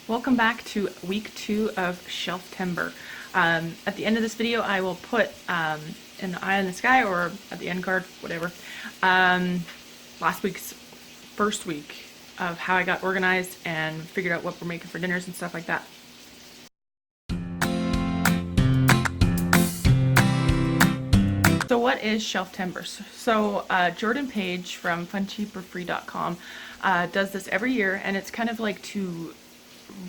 Welcome back to week 2 of Shelf Timber. At the end of this video, I will put in the eye in the sky or at the end card, whatever, last week's first week of how I got organized and figured out what we're making for dinners and stuff like that. So what is shelf timber? So Jordan Page from funcheaperfree.com does this every year, and it's kind of like to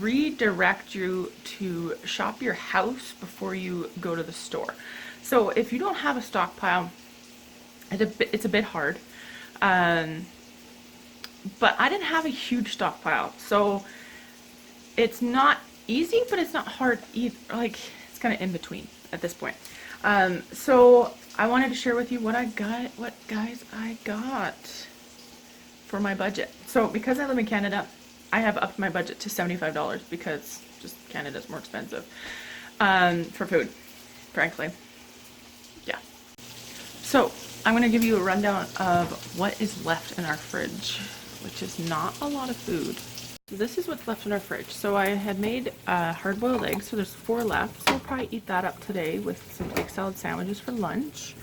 redirect you to shop your house before you go to the store. So if you don't have a stockpile, it's a bit hard. But I didn't have a huge stockpile, so it's not easy, but it's not hard either. Like, it's kind of in between at this point. So I wanted to share with you what I got for my budget. So because I live in Canada, I have upped my budget to $75 because just Canada's more expensive for food, frankly. Yeah. So I'm going to give you a rundown of what is left in our fridge, which is not a lot of food. So this is what's left in our fridge. So I had made hard-boiled eggs, so there's 4 left. So we'll probably eat that up today with some egg salad sandwiches for lunch.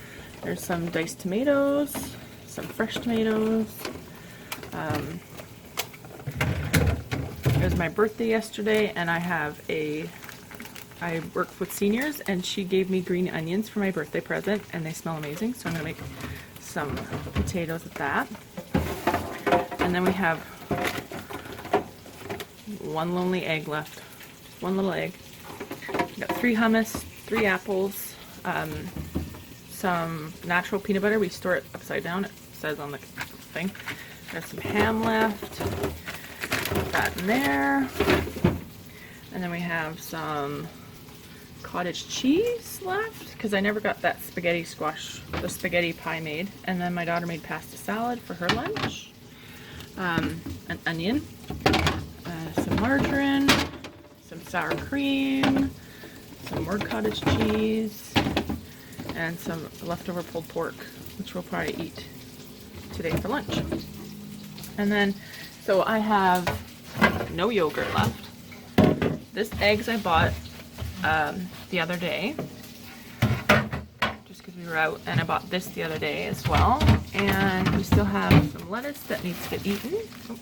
There's some diced tomatoes, some fresh tomatoes. It was my birthday yesterday, and I work with seniors, and she gave me green onions for my birthday present, and they smell amazing, so I'm gonna make some potatoes with that. And then we have one lonely egg left, just one little egg. We got 3 hummus, 3 apples, some natural peanut butter. We store it upside down, it says on the thing. Got some ham left. Put that in there. And then we have some cottage cheese left because I never got that spaghetti pie made. And then my daughter made pasta salad for her lunch. An onion, some margarine, some sour cream, some more cottage cheese, and some leftover pulled pork, which we'll probably eat today for lunch. And then, so I have no yogurt left. This eggs I bought the other day, just because we were out, and I bought this the other day as well. And we still have some lettuce that needs to get eaten. Oh,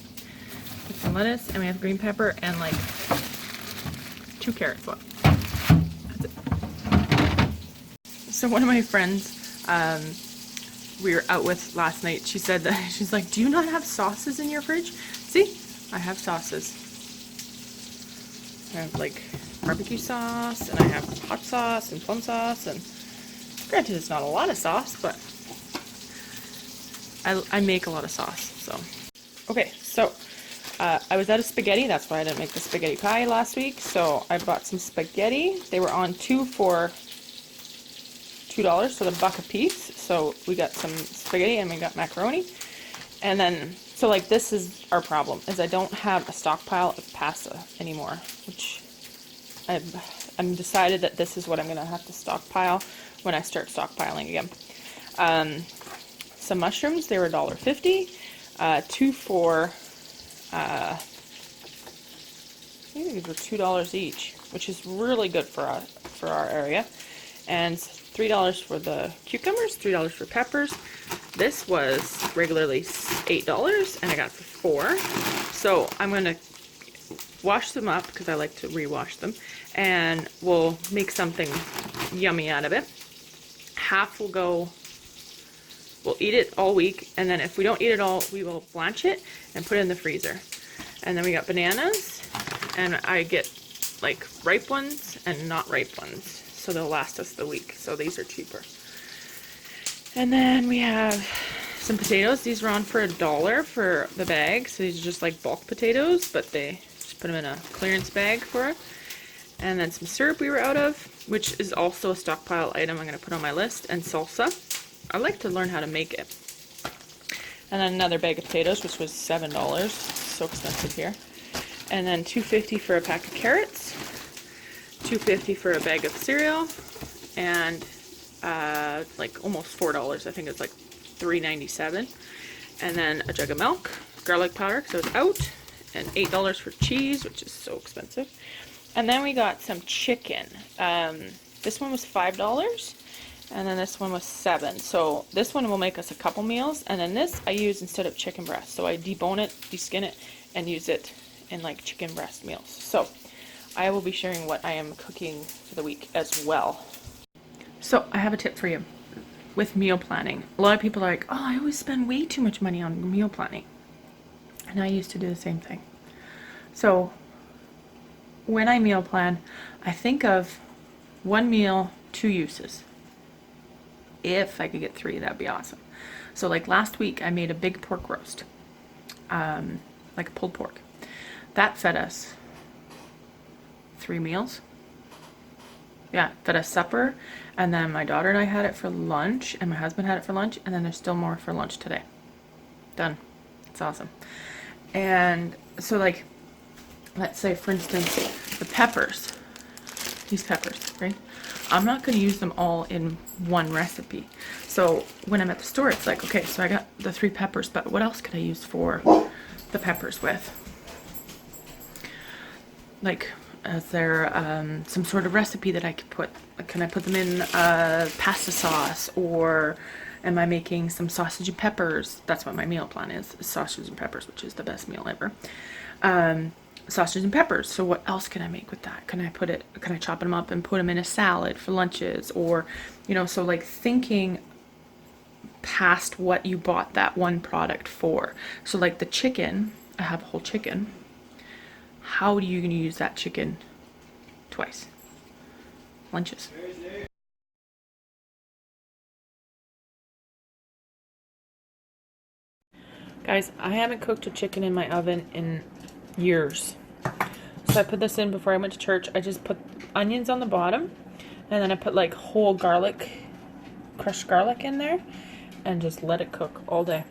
put some lettuce, and we have green pepper and like 2 carrots left. That's it. So one of my friends, we were out with last night, she said that, she's like, do you not have sauces in your fridge? See, I have sauces. I have like barbecue sauce, and I have hot sauce and plum sauce, and granted it's not a lot of sauce, but I make a lot of sauce, so. Okay, so I was out of spaghetti, that's why I didn't make the spaghetti pie last week, so I bought some spaghetti. They were on 2 for $2, so they're $1 a piece. So we got some spaghetti and we got macaroni. And then, so like this is our problem, is I don't have a stockpile of pasta anymore, which I'm decided that this is what I'm gonna have to stockpile when I start stockpiling again. Some mushrooms, they were $1.50, 2 for, I think these were $2 each, which is really good for our area. And $3 for the cucumbers, $3 for peppers. This was regularly $8, and I got it for $4. So I'm gonna wash them up because I like to rewash them, and we'll make something yummy out of it. Half will go, we'll eat it all week, and then if we don't eat it all, we will blanch it and put it in the freezer. And then we got bananas, and I get like ripe ones and not ripe ones, so they'll last us the week. So these are cheaper. And then we have some potatoes. These were on for $1 for the bag. So these are just like bulk potatoes, but they just put them in a clearance bag for it. And then some syrup we were out of, which is also a stockpile item I'm going to put on my list, and salsa. I like to learn how to make it. And then another bag of potatoes, which was $7. So expensive here. And then $2.50 for a pack of carrots. $2.50 for a bag of cereal, and like almost $4. I think it's like $3.97. And then a jug of milk, garlic powder because it was out, and $8 for cheese, which is so expensive. And then we got some chicken. This one was $5, and then this one was $7. So this one will make us a couple meals, and then this I use instead of chicken breast. So I debone it, deskin it, and use it in like chicken breast meals. So I will be sharing what I am cooking for the week as well. So I have a tip for you with meal planning. A lot of people are like, oh, I always spend way too much money on meal planning. And I used to do the same thing. So when I meal plan, I think of one meal, 2 uses. If I could get 3, that'd be awesome. So like last week, I made a big pork roast, like a pulled pork. That fed us 3 meals. Yeah, fed us supper, and then my daughter and I had it for lunch, and my husband had it for lunch, and then there's still more for lunch today. Done. It's awesome. And so like, let's say for instance, the peppers, these peppers, right? I'm not going to use them all in one recipe. So when I'm at the store, it's like, okay, so I got the 3 peppers, but what else could I use for the peppers with? Like, is there some sort of recipe that I could put? Can I put them in pasta sauce, or am I making some sausage and peppers? That's what my meal plan is sausage and peppers, which is the best meal ever. Sausage and peppers. So what else can I make with that? Can I chop them up and put them in a salad for lunches? Or, you know, so like thinking past what you bought that one product for. So like the chicken, I have a whole chicken. How are you going to use that chicken twice? Lunches. Guys, I haven't cooked a chicken in my oven in years. So I put this in before I went to church. I just put onions on the bottom, and then I put like whole garlic, crushed garlic in there, and just let it cook all day.